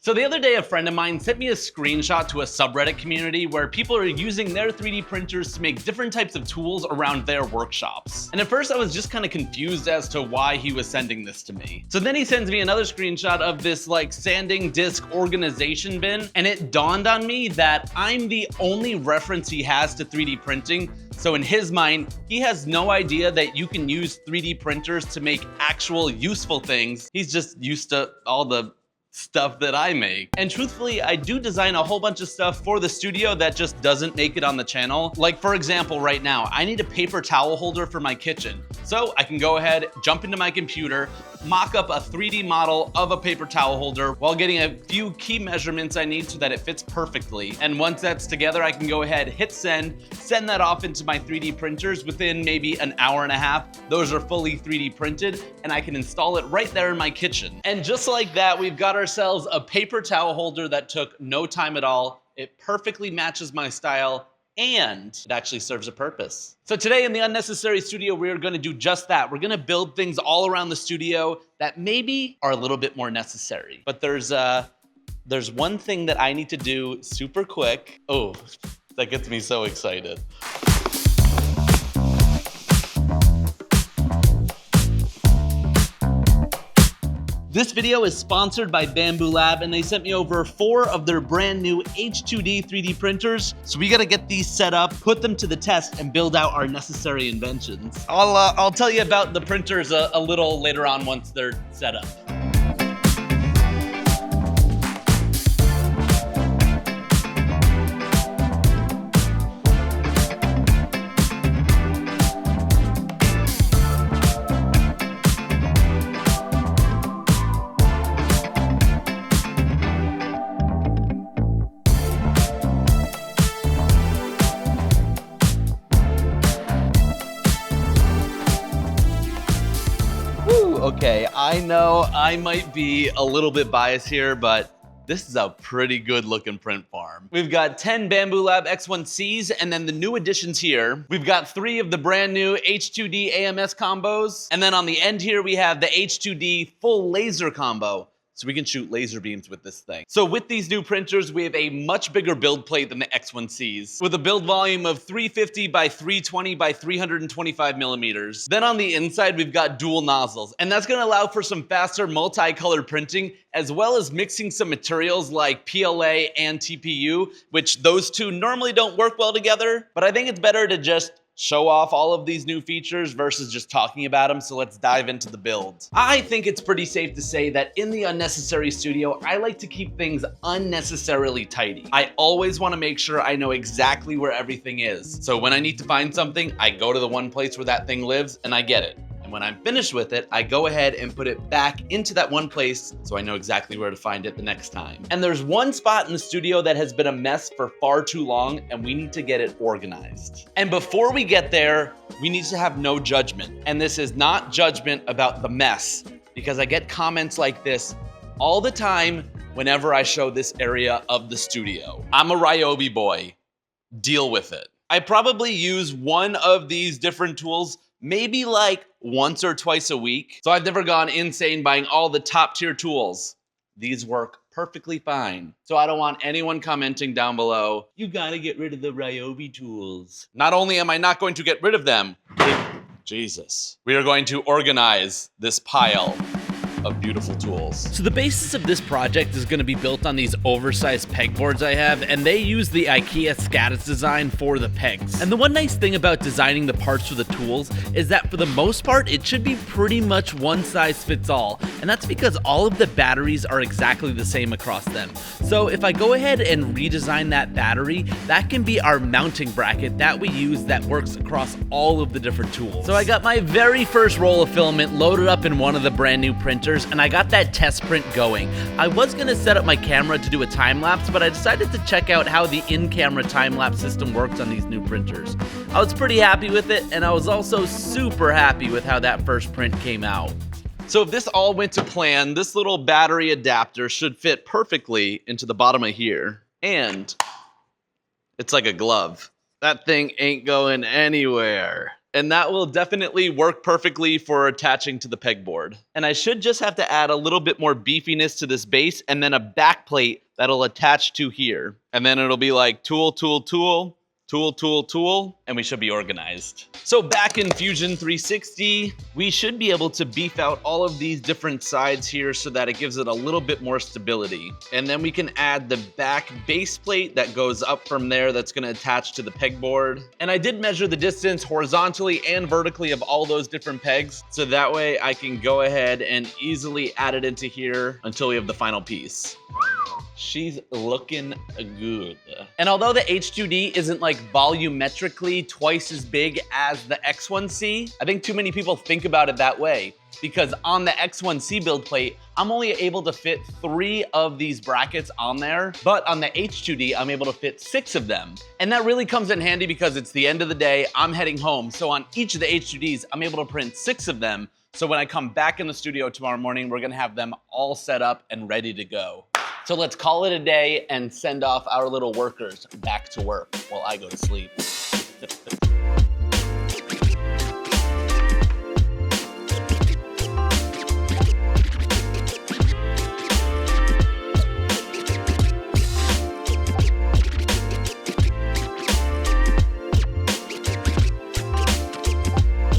So the other day, a friend of mine sent me a screenshot to a subreddit community where people are using their 3D printers to make different types of tools around their workshops. And at first I was just kind of confused as to why he was sending this to me. So then he sends me another screenshot of this like sanding disc organization bin, and it dawned on me that I'm the only reference he has to 3D printing. So in his mind, he has no idea that you can use 3D printers to make actual useful things. He's just used to all the stuff that I make. And truthfully, I do design a whole bunch of stuff for the studio that just doesn't make it on the channel. Like for example, right now, I need a paper towel holder for my kitchen. So I can go ahead, jump into my computer, mock up a 3D model of a paper towel holder while getting a few key measurements I need so that it fits perfectly. And once that's together, I can go ahead, hit send that off into my 3D printers within maybe an hour and a half. Those are fully 3D printed and I can install it right there in my kitchen. And just like that, we've got ourselves a paper towel holder that took no time at all. It perfectly matches my style and it actually serves a purpose. So today in the Unnecessary Studio, we're gonna do just that. We're gonna build things all around the studio that maybe are a little bit more necessary. But there's one thing that I need to do super quick. Oh, that gets me so excited. This video is sponsored by Bamboo Lab, and they sent me over 4 of their brand new H2D 3D printers. So we gotta get these set up, put them to the test, and build out our necessary inventions. I'll tell you about the printers a little later on once they're set up. Okay, I know I might be a little bit biased here, but this is a pretty good looking print farm. We've got 10 Bamboo Lab X1Cs, and then the new additions here. We've got 3 of the brand new H2D AMS combos. And then on the end here, we have the H2D full laser combo. So we can shoot laser beams with this thing. So with these new printers, we have a much bigger build plate than the X1Cs, with a build volume of 350 by 320 by 325 millimeters. Then on the inside, we've got dual nozzles, and that's gonna allow for some faster multicolored printing, as well as mixing some materials like PLA and TPU, which those two normally don't work well together, but I think it's better to just show off all of these new features versus just talking about them, so let's dive into the build. I think it's pretty safe to say that in the Unnecessary Studio, I like to keep things unnecessarily tidy. I always want to make sure I know exactly where everything is. So when I need to find something, I go to the one place where that thing lives and I get it. And when I'm finished with it, I go ahead and put it back into that one place so I know exactly where to find it the next time. And there's one spot in the studio that has been a mess for far too long, and we need to get it organized. And before we get there, we need to have no judgment. And this is not judgment about the mess, because I get comments like this all the time whenever I show this area of the studio. I'm a Ryobi boy. Deal with it. I probably use one of these different tools maybe like once or twice a week. So I've never gone insane buying all the top tier tools. These work perfectly fine. So I don't want anyone commenting down below, you gotta get rid of the Ryobi tools. Not only am I not going to get rid of them, Jesus, we are going to organize this pile of beautiful tools. So the basis of this project is going to be built on these oversized pegboards I have, and they use the IKEA Scadis design for the pegs. And the one nice thing about designing the parts for the tools is that for the most part, it should be pretty much one size fits all. And that's because all of the batteries are exactly the same across them. So if I go ahead and redesign that battery, that can be our mounting bracket that we use that works across all of the different tools. So I got my very first roll of filament loaded up in one of the brand new printers, and I got that test print going. I was gonna set up my camera to do a time lapse, but I decided to check out how the in-camera time lapse system works on these new printers. I was pretty happy with it, and I was also super happy with how that first print came out. So if this all went to plan, this little battery adapter should fit perfectly into the bottom of here. And it's like a glove. That thing ain't going anywhere. And that will definitely work perfectly for attaching to the pegboard. And I should just have to add a little bit more beefiness to this base and then a back plate that'll attach to here. And then it'll be like tool, tool, tool, tool, tool, tool, and we should be organized. So back in Fusion 360, we should be able to beef out all of these different sides here so that it gives it a little bit more stability. And then we can add the back base plate that goes up from there that's gonna attach to the pegboard. And I did measure the distance horizontally and vertically of all those different pegs, so that way I can go ahead and easily add it into here until we have the final piece. She's looking good. And although the H2D isn't like volumetrically twice as big as the X1C, I think too many people think about it that way, because on the X1C build plate, I'm only able to fit 3 of these brackets on there, but on the H2D, I'm able to fit 6 of them. And that really comes in handy because it's the end of the day, I'm heading home. So on each of the H2Ds, I'm able to print 6 of them. So when I come back in the studio tomorrow morning, we're gonna have them all set up and ready to go. So let's call it a day and send off our little workers back to work while I go to sleep.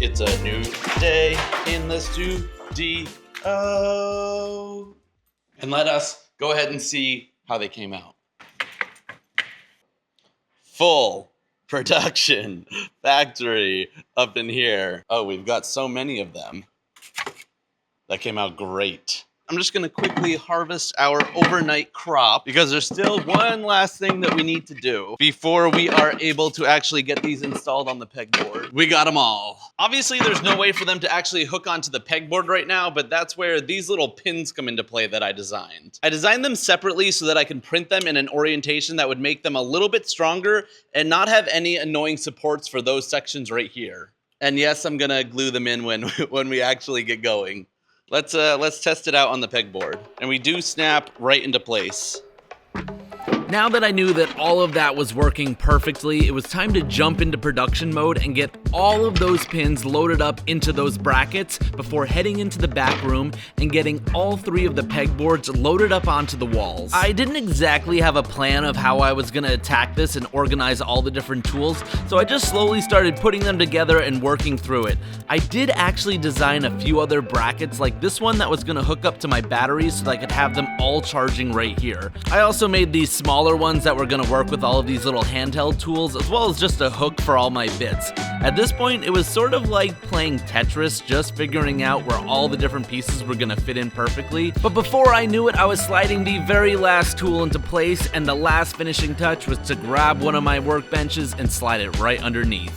It's a new day in the studio. And let us go ahead and see how they came out. Full production factory up in here. Oh, we've got so many of them. That came out great. I'm just gonna quickly harvest our overnight crop because there's still one last thing that we need to do before we are able to actually get these installed on the pegboard. We got them all. Obviously, there's no way for them to actually hook onto the pegboard right now, but that's where these little pins come into play that I designed. I designed them separately so that I can print them in an orientation that would make them a little bit stronger and not have any annoying supports for those sections right here. And yes, I'm gonna glue them in when we actually get going. Let's test it out on the pegboard. And we do snap right into place. Now that I knew that all of that was working perfectly, it was time to jump into production mode and get all of those pins loaded up into those brackets before heading into the back room and getting all 3 of the pegboards loaded up onto the walls. I didn't exactly have a plan of how I was gonna attack this and organize all the different tools, so I just slowly started putting them together and working through it. I did actually design a few other brackets like this one that was gonna hook up to my batteries so that I could have them all charging right here. I also made these smaller ones that were gonna work with all of these little handheld tools, as well as just a hook for all my bits. At this point, it was sort of like playing Tetris, just figuring out where all the different pieces were gonna fit in perfectly. But before I knew it, I was sliding the very last tool into place, and the last finishing touch was to grab one of my workbenches and slide it right underneath.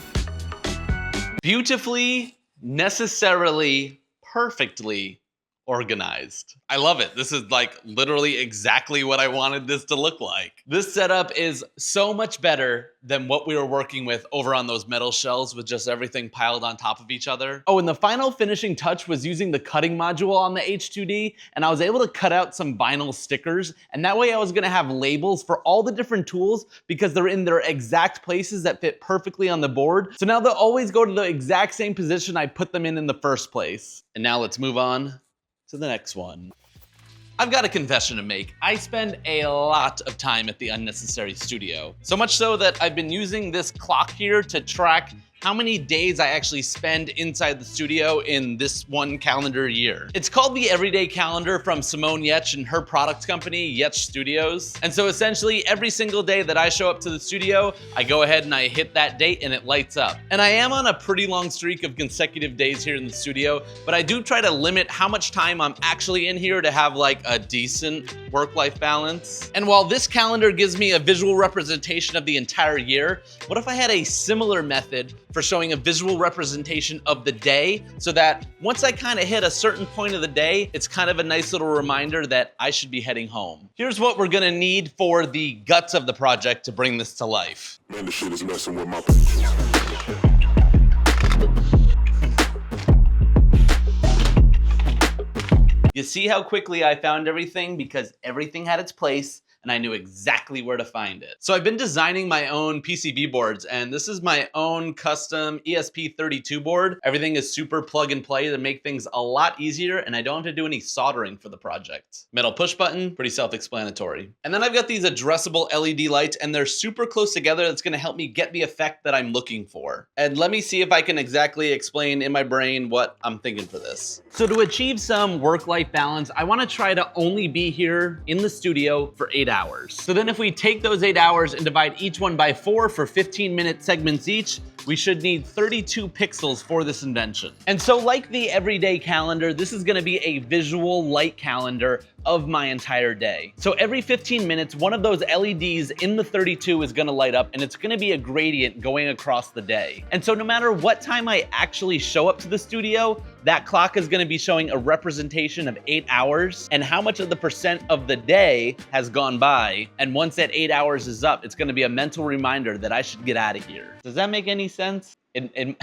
Beautifully, necessarily, perfectly organized. I love it. This is like literally exactly what I wanted this to look like. This setup is so much better than what we were working with over on those metal shelves with just everything piled on top of each other. Oh, and the final finishing touch was using the cutting module on the H2D, and I was able to cut out some vinyl stickers, and that way I was gonna have labels for all the different tools because they're in their exact places that fit perfectly on the board. So now they'll always go to the exact same position I put them in the first place. And now let's move on to the next one. I've got a confession to make. I spend a lot of time at the Unnecessary Studio. So much so that I've been using this clock here to track how many days I actually spend inside the studio in this one calendar year. It's called the Everyday Calendar from Simone Yetch and her product company, Yetch Studios. And so essentially every single day that I show up to the studio, I go ahead and I hit that date and it lights up. And I am on a pretty long streak of consecutive days here in the studio, but I do try to limit how much time I'm actually in here to have like a decent work-life balance. And while this calendar gives me a visual representation of the entire year, what if I had a similar method for showing a visual representation of the day so that once I kind of hit a certain point of the day, it's kind of a nice little reminder that I should be heading home. Here's what we're gonna need for the guts of the project to bring this to life. Man, this shit is messing with my... You see how quickly I found everything because everything had its place and I knew exactly where to find it. So I've been designing my own PCB boards, and this is my own custom ESP32 board. Everything is super plug and play to make things a lot easier, and I don't have to do any soldering for the project. Metal push button, pretty self-explanatory. And then I've got these addressable LED lights, and they're super close together. That's gonna help me get the effect that I'm looking for. And let me see if I can exactly explain in my brain what I'm thinking for this. So to achieve some work-life balance, I wanna try to only be here in the studio for 8 hours. So then if we take those 8 hours and divide each one by 4 for 15-minute segments each, we should need 32 pixels for this invention. And so like the everyday calendar, this is gonna be a visual light calendar of my entire day. So every 15 minutes, one of those LEDs in the 32 is gonna light up, and it's gonna be a gradient going across the day. And so no matter what time I actually show up to the studio, that clock is gonna be showing a representation of 8 hours and how much of the percent of the day has gone by. And once that 8 hours is up, it's gonna be a mental reminder that I should get out of here. Does that make any sense? In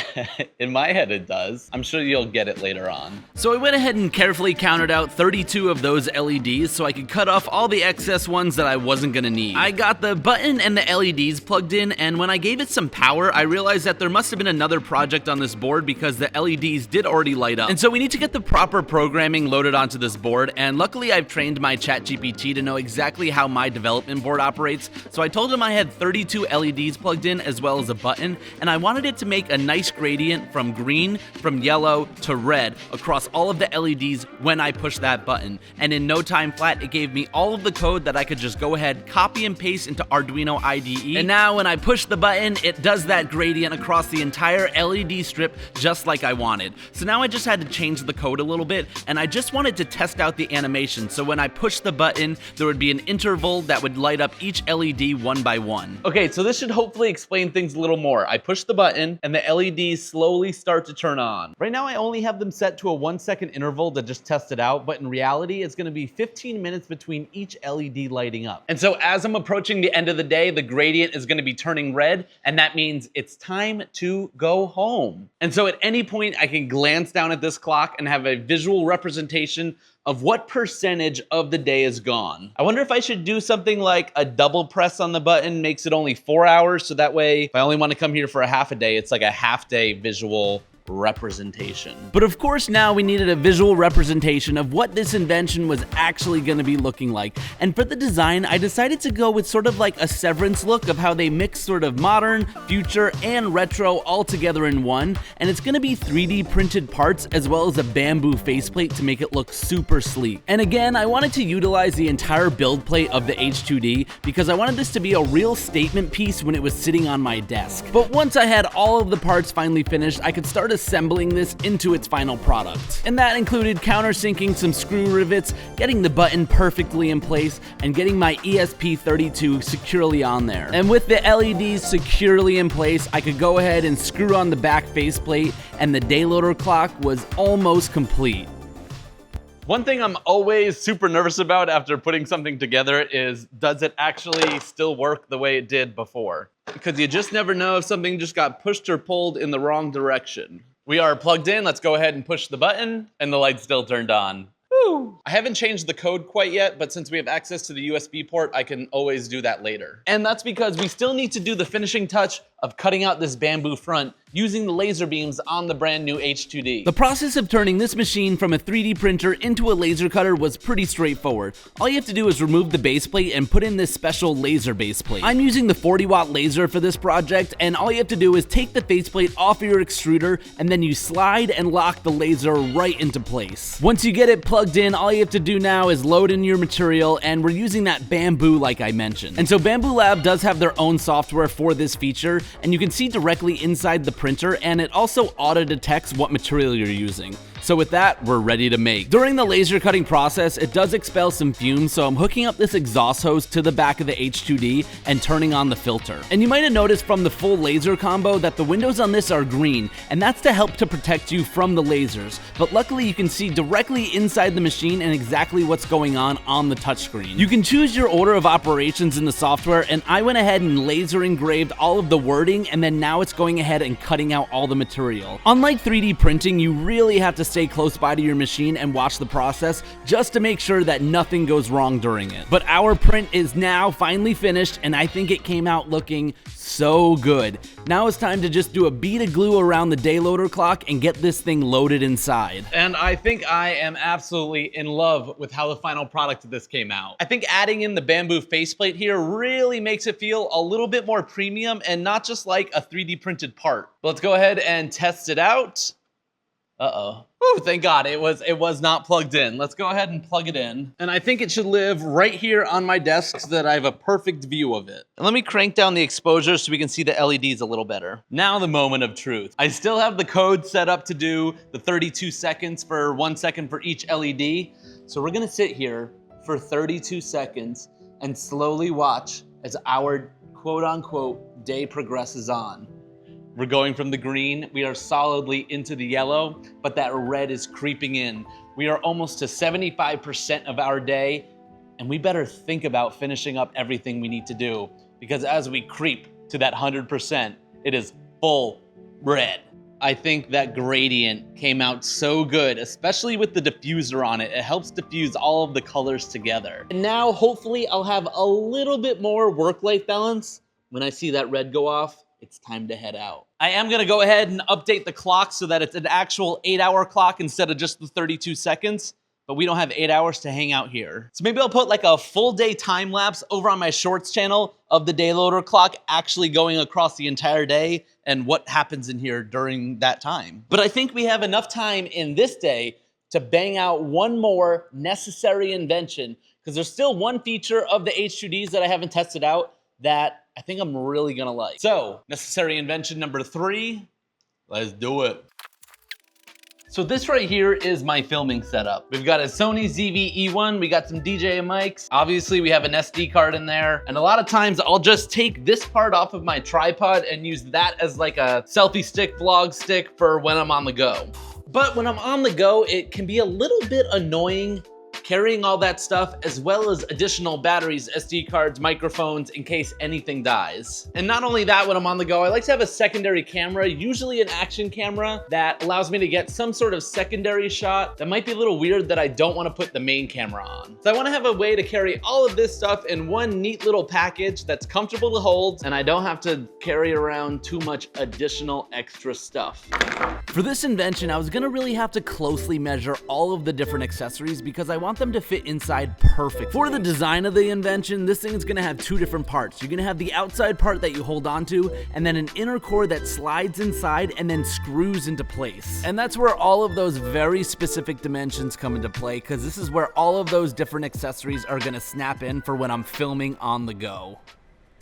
my head it does. I'm sure you'll get it later on. So I went ahead and carefully counted out 32 of those LEDs so I could cut off all the excess ones that I wasn't gonna need. I got the button and the LEDs plugged in, and when I gave it some power, I realized that there must have been another project on this board because the LEDs did already light up. And so we need to get the proper programming loaded onto this board, and luckily I've trained my ChatGPT to know exactly how my development board operates. So I told him I had 32 LEDs plugged in as well as a button, and I wanted it to make a nice gradient from green, from yellow to red across all of the LEDs when I push that button. And in no time flat, it gave me all of the code that I could just go ahead, copy and paste into Arduino IDE. And now when I push the button, it does that gradient across the entire LED strip just like I wanted. So now I just had to change the code a little bit, and I just wanted to test out the animation. So when I push the button, there would be an interval that would light up each LED one by one. Okay, so this should hopefully explain things a little more. I push the button, and the LEDs slowly start to turn on. Right now I only have them set to a 1-second interval to just test it out, but in reality it's gonna be 15 minutes between each LED lighting up. And so as I'm approaching the end of the day, the gradient is gonna be turning red, and that means it's time to go home. And so at any point I can glance down at this clock and have a visual representation of what percentage of the day is gone. I wonder if I should do something like a double press on the button makes it only 4 hours, so that way if I only want to come here for a half a day, it's like a half day visual representation. But of course now we needed a visual representation of what this invention was actually going to be looking like. And for the design, I decided to go with sort of like a Severance look of how they mix sort of modern, future, and retro all together in one. And it's going to be 3D printed parts as well as a bamboo faceplate to make it look super sleek. And again, I wanted to utilize the entire build plate of the H2D because I wanted this to be a real statement piece when it was sitting on my desk. But once I had all of the parts finally finished, I could start assembling this into its final product. And that included countersinking some screw rivets, getting the button perfectly in place, and getting my ESP32 securely on there. And with the LEDs securely in place, I could go ahead and screw on the back faceplate, and the dayloader clock was almost complete. One thing I'm always super nervous about after putting something together is, does it actually still work the way it did before? Because you just never know if something just got pushed or pulled in the wrong direction. We are plugged in, let's go ahead and push the button, and the light's still turned on. Woo! I haven't changed the code quite yet, but since we have access to the USB port, I can always do that later. And that's because we still need to do the finishing touch of cutting out this bamboo front using the laser beams on the brand new H2D. The process of turning this machine from a 3D printer into a laser cutter was pretty straightforward. All you have to do is remove the base plate and put in this special laser base plate. I'm using the 40-watt laser for this project, and all you have to do is take the faceplate off of your extruder, and then you slide and lock the laser right into place. Once you get it plugged in, all you have to do now is load in your material, and we're using that bamboo like I mentioned. And so Bamboo Lab does have their own software for this feature, and you can see directly inside the printer, and it also auto detects what material you're using. So with that, we're ready to make. During the laser cutting process, it does expel some fumes, so I'm hooking up this exhaust hose to the back of the H2D and turning on the filter. And you might have noticed from the full laser combo that the windows on this are green, and that's to help to protect you from the lasers. But luckily you can see directly inside the machine and exactly what's going on the touchscreen. You can choose your order of operations in the software, and I went ahead and laser engraved all of the wording, and then now it's going ahead and cutting out all the material. Unlike 3D printing, you really have to stay close by to your machine and watch the process just to make sure that nothing goes wrong during it. But our print is now finally finished, and I think it came out looking so good. Now it's time to just do a bead of glue around the day loader clock and get this thing loaded inside. And I think I am absolutely in love with how the final product of this came out. I think adding in the bamboo faceplate here really makes it feel a little bit more premium and not just like a 3D printed part. Let's go ahead and test it out. Uh-oh. Whew, thank God it was not plugged in. Let's go ahead and plug it in. And I think it should live right here on my desk so that I have a perfect view of it. And let me crank down the exposure so we can see the LEDs a little better. Now the moment of truth. I still have the code set up to do the 32 seconds for 1 second for each LED. So we're gonna sit here for 32 seconds and slowly watch as our quote unquote day progresses on. We're going from the green, we are solidly into the yellow, but that red is creeping in. We are almost to 75% of our day, and we better think about finishing up everything we need to do, because as we creep to that 100%, it is full red. I think that gradient came out so good, especially with the diffuser on it. It helps diffuse all of the colors together. And now, hopefully, I'll have a little bit more work-life balance. When I see that red go off, it's time to head out. I am gonna go ahead and update the clock so that it's an actual 8-hour clock instead of just the 32 seconds, but we don't have 8 hours to hang out here. So maybe I'll put like a full day time lapse over on my shorts channel of the day loader clock actually going across the entire day and what happens in here during that time. But I think we have enough time in this day to bang out one more necessary invention, because there's still one feature of the H2Ds that I haven't tested out that I think I'm really gonna like. So, necessary invention number 3, let's do it. So this right here is my filming setup. We've got a Sony ZV-E1, we got some DJI mics. Obviously we have an SD card in there. And a lot of times I'll just take this part off of my tripod and use that as like a selfie stick, vlog stick for when I'm on the go. But when I'm on the go, it can be a little bit annoying carrying all that stuff, as well as additional batteries, SD cards, microphones, in case anything dies. And not only that, when I'm on the go, I like to have a secondary camera, usually an action camera, that allows me to get some sort of secondary shot that might be a little weird that I don't want to put the main camera on. So I want to have a way to carry all of this stuff in one neat little package that's comfortable to hold, and I don't have to carry around too much additional extra stuff. For this invention, I was gonna really have to closely measure all of the different accessories because I want them to fit inside perfectly. For the design of the invention, this thing is gonna have 2 different parts. You're gonna have the outside part that you hold onto, and then an inner core that slides inside and then screws into place. And that's where all of those very specific dimensions come into play, because this is where all of those different accessories are gonna snap in for when I'm filming on the go.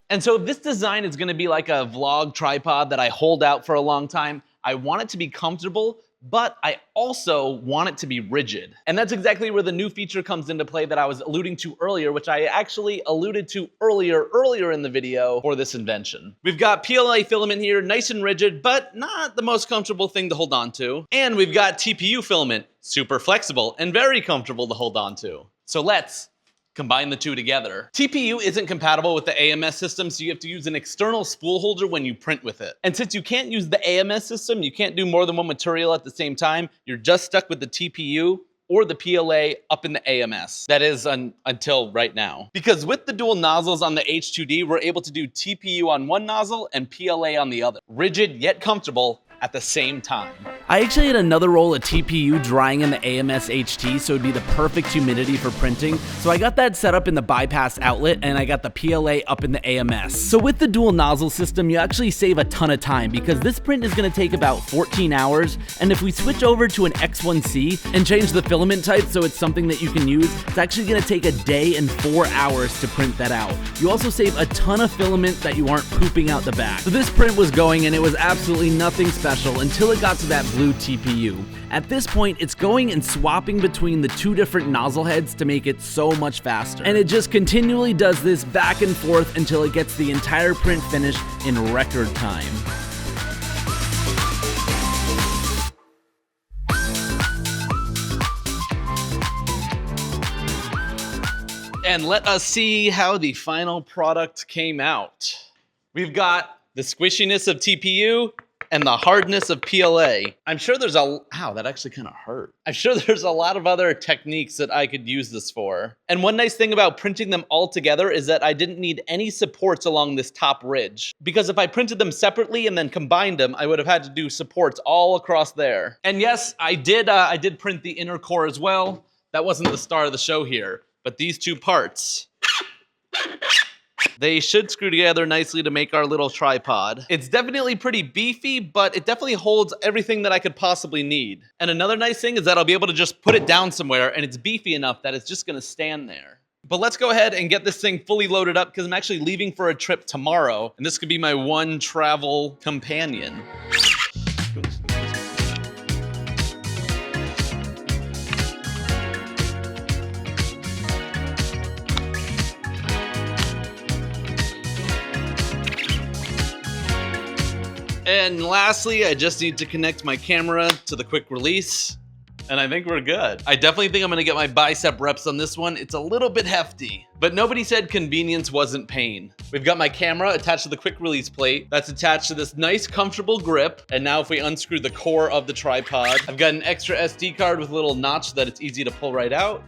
And so this design is gonna be like a vlog tripod that I hold out for a long time. I want it to be comfortable, but I also want it to be rigid. And that's exactly where the new feature comes into play that I was alluding to earlier, which I actually alluded to earlier in the video for this invention. We've got PLA filament here, nice and rigid, but not the most comfortable thing to hold on to. And we've got TPU filament, super flexible and very comfortable to hold on to. So let's combine the two together. TPU isn't compatible with the AMS system, so you have to use an external spool holder when you print with it. And since you can't use the AMS system, you can't do more than one material at the same time, you're just stuck with the TPU or the PLA up in the AMS. That is until right now. Because with the dual nozzles on the H2D, we're able to do TPU on one nozzle and PLA on the other. Rigid yet comfortable at the same time. I actually had another roll of TPU drying in the AMS HT, so it'd be the perfect humidity for printing. So I got that set up in the bypass outlet, and I got the PLA up in the AMS. So with the dual nozzle system, you actually save a ton of time because this print is gonna take about 14 hours. And if we switch over to an X1C and change the filament type so it's something that you can use, it's actually gonna take a day and 4 hours to print that out. You also save a ton of filament that you aren't pooping out the back. So this print was going, and it was absolutely nothing special until it got to that blue TPU. At this point, it's going and swapping between the 2 different nozzle heads to make it so much faster. And it just continually does this back and forth until it gets the entire print finished in record time. And let us see how the final product came out. We've got the squishiness of TPU and the hardness of PLA. I'm sure there's ow, that actually kind of hurt. I'm sure there's a lot of other techniques that I could use this for. And one nice thing about printing them all together is that I didn't need any supports along this top ridge. Because if I printed them separately and then combined them, I would have had to do supports all across there. And yes, I did print the inner core as well. That wasn't the star of the show here, but these two parts, they should screw together nicely to make our little tripod. It's definitely pretty beefy, but it definitely holds everything that I could possibly need. And another nice thing is that I'll be able to just put it down somewhere and it's beefy enough that it's just gonna stand there. But let's go ahead and get this thing fully loaded up because I'm actually leaving for a trip tomorrow, and this could be my one travel companion. And lastly, I just need to connect my camera to the quick release, and I think we're good. I definitely think I'm gonna get my bicep reps on this one. It's a little bit hefty, but nobody said convenience wasn't pain. We've got my camera attached to the quick release plate. That's attached to this nice, comfortable grip. And now if we unscrew the core of the tripod, I've got an extra SD card with a little notch so that it's easy to pull right out.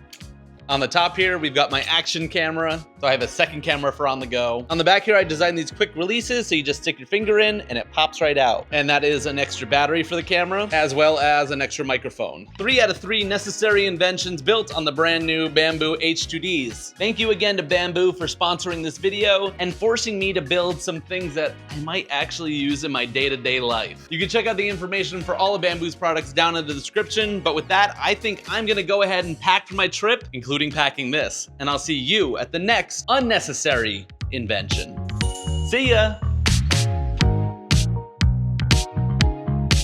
On the top here, we've got my action camera, so I have a second camera for on the go. On the back here, I designed these quick releases, so you just stick your finger in and it pops right out. And that is an extra battery for the camera, as well as an extra microphone. 3 out of 3 necessary inventions built on the brand new Bamboo H2Ds. Thank you again to Bamboo for sponsoring this video and forcing me to build some things that I might actually use in my day-to-day life. You can check out the information for all of Bamboo's products down in the description, but with that, I think I'm gonna go ahead and pack for my trip, including packing this, and I'll see you at the next unnecessary invention. See ya!